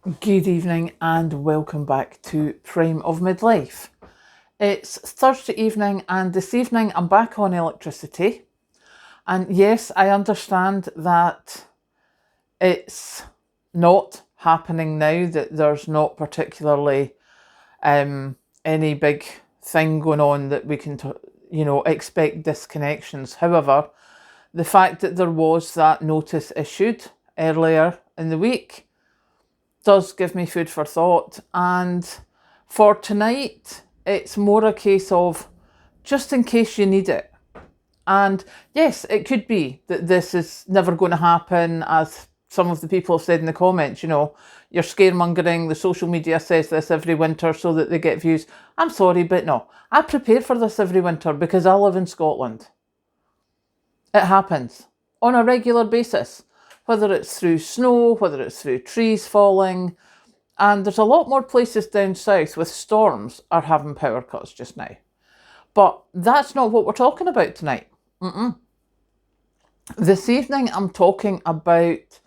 Good evening and welcome back to Prime of Midlife. It's Thursday evening and this evening I'm back on electricity. And yes, I understand that it's not happening now, that there's not particularly any big thing going on that we can, expect disconnections. However, the fact that there was that notice issued earlier in the week does give me food for thought. And for tonight, it's more a case of just in case you need it. And yes, it could be that this is never going to happen, as some of the people have said in the comments, you're scaremongering, the social media says this every winter so that they get views. I'm sorry, but no. I prepare for this every winter because I live in Scotland. It happens on a regular basis, whether it's through snow, whether it's through trees falling. And there's a lot more places down south with storms are having power cuts just now. But that's not what we're talking about tonight. This evening I'm talking about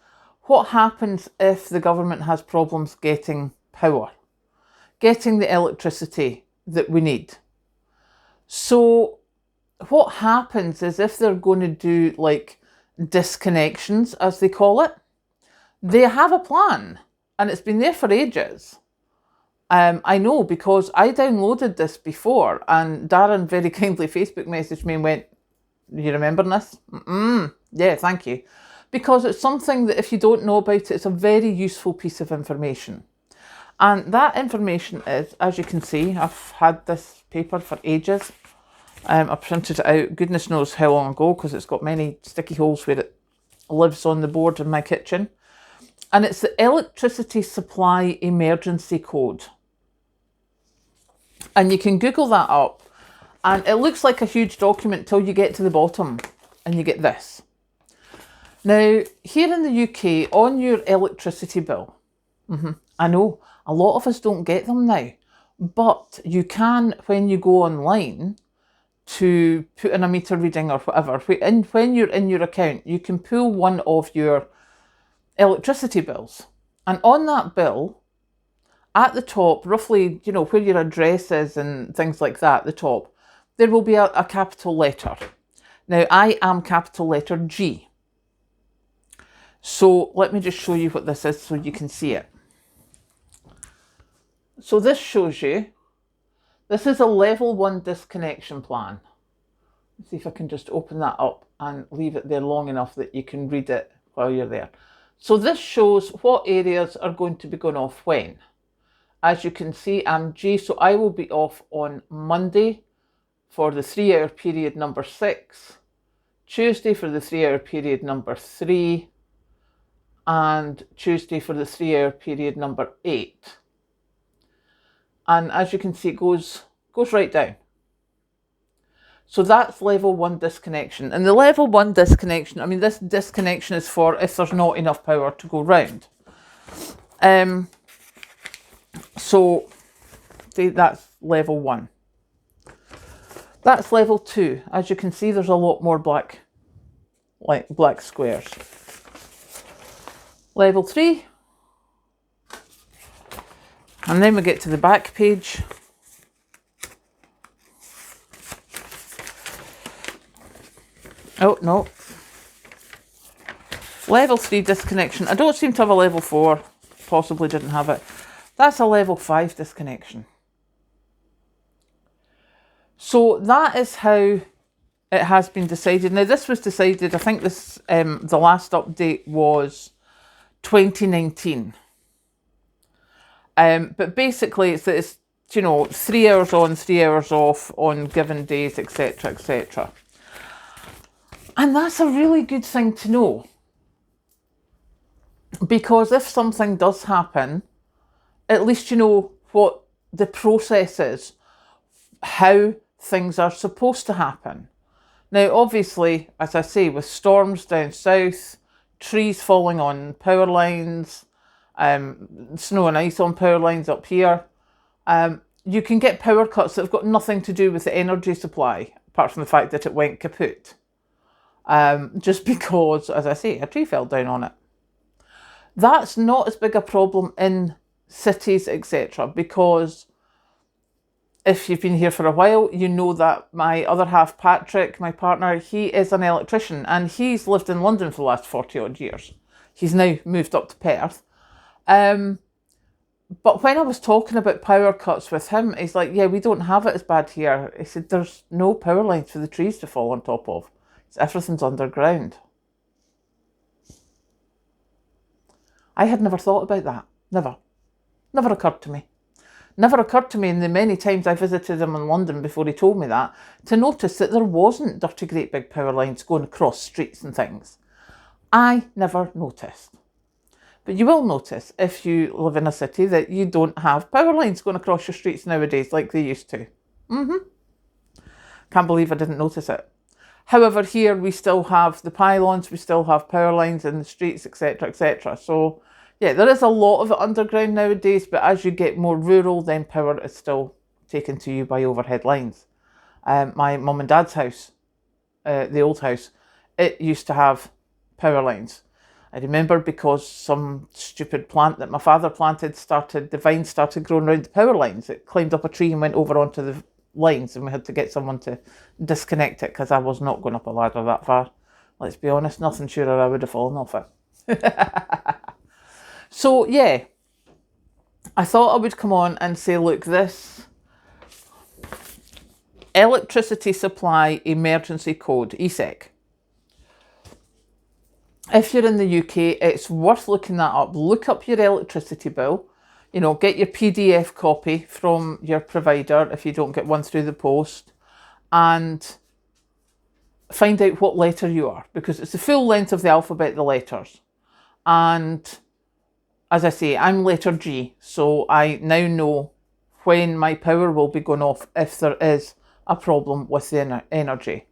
what happens if the government has problems getting power, getting the electricity that we need. So what happens is if they're going to do like disconnections, as they call it, they have a plan and it's been there for ages. I know because I downloaded this before and Darren very kindly Facebook messaged me and went, you remember this? Yeah, thank you. Because it's something that if you don't know about it, it's a very useful piece of information. And that information is, as you can see, I've had this paper for ages. I printed it out, goodness knows how long ago, because it's got many sticky holes where it lives on the board in my kitchen. And it's the Electricity Supply Emergency Code. And you can Google that up. And it looks like a huge document till you get to the bottom and you get this. Now, here in the UK, on your electricity bill, I know a lot of us don't get them now, but you can, when you go online to put in a meter reading or whatever, when you're in your account, you can pull one of your electricity bills. And on that bill, at the top, roughly, where your address is and things like that, the top, there will be a capital letter. Now, I am capital letter G. So let me just show you what this is so you can see it. So this shows you, this is a level 1 disconnection plan. Let's see if I can just open that up and leave it there long enough that you can read it while you're there. So this shows what areas are going to be going off when. As you can see, I'm G, so I will be off on Monday for the 3-hour period number 6, Tuesday for the 3-hour period number 3, and Tuesday for the 3-hour period number 8. And as you can see, it goes right down. So that's level 1 disconnection. And the level 1 disconnection, I mean, this disconnection is for if there's not enough power to go round. So that's level 1. That's level 2. As you can see, there's a lot more black squares. Level 3. And then we get to the back page. Oh, no. Level 3 disconnection. I don't seem to have a level 4. Possibly didn't have it. That's a level 5 disconnection. So that is how it has been decided. Now, this was decided, I think this the last update was 2019. But basically, it's 3 hours on, 3 hours off on given days, etc., etc. And that's a really good thing to know. Because if something does happen, at least you know what the process is, how things are supposed to happen. Now, obviously, as I say, with storms down south, trees falling on power lines, snow and ice on power lines up here, you can get power cuts that have got nothing to do with the energy supply, apart from the fact that it went kaput. Just because, as I say, a tree fell down on it. That's not as big a problem in cities, etc., because if you've been here for a while, you know that my other half, Patrick, my partner, he is an electrician and he's lived in London for the last 40 odd years. He's now moved up to Perth. But when I was talking about power cuts with him, he's like, yeah, we don't have it as bad here. He said, there's no power lines for the trees to fall on top of. Everything's underground. I had never thought about that. Never occurred to me. Never occurred to me in the many times I visited him in London before he told me that, to notice that there wasn't dirty great big power lines going across streets and things. I never noticed. But you will notice if you live in a city that you don't have power lines going across your streets nowadays like they used to. Can't believe I didn't notice it. However, here we still have the pylons, we still have power lines in the streets, etc., etc. So yeah, there is a lot of it underground nowadays, but as you get more rural, then power is still taken to you by overhead lines. My mum and dad's house, the old house, it used to have power lines. I remember because some stupid plant that my father planted the vines started growing around the power lines. It climbed up a tree and went over onto the lines, and we had to get someone to disconnect it because I was not going up a ladder that far. Let's be honest, nothing surer I would have fallen off it. So yeah, I thought I would come on and say, look, this electricity supply emergency code, ESEC. If you're in the UK, it's worth looking that up. Look up your electricity bill. You know, get your PDF copy from your provider if you don't get one through the post, and find out what letter you are, because it's the full length of the alphabet, the letters. And as I say, I'm letter G, so I now know when my power will be going off if there is a problem with the energy.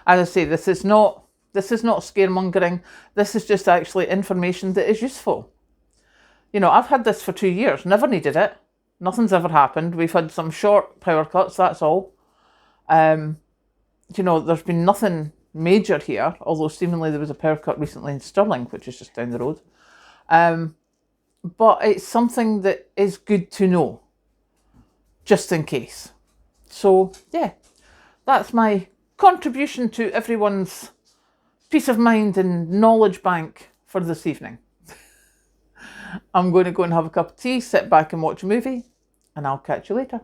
As I say, this is not scaremongering. This is just actually information that is useful. You know, I've had this for 2 years, never needed it. Nothing's ever happened. We've had some short power cuts, that's all. You know, there's been nothing major here, although seemingly there was a power cut recently in Stirling, which is just down the road. But it's something that is good to know, just in case. So, yeah, that's my contribution to everyone's peace of mind and knowledge bank for this evening. I'm going to go and have a cup of tea, sit back and watch a movie, and I'll catch you later.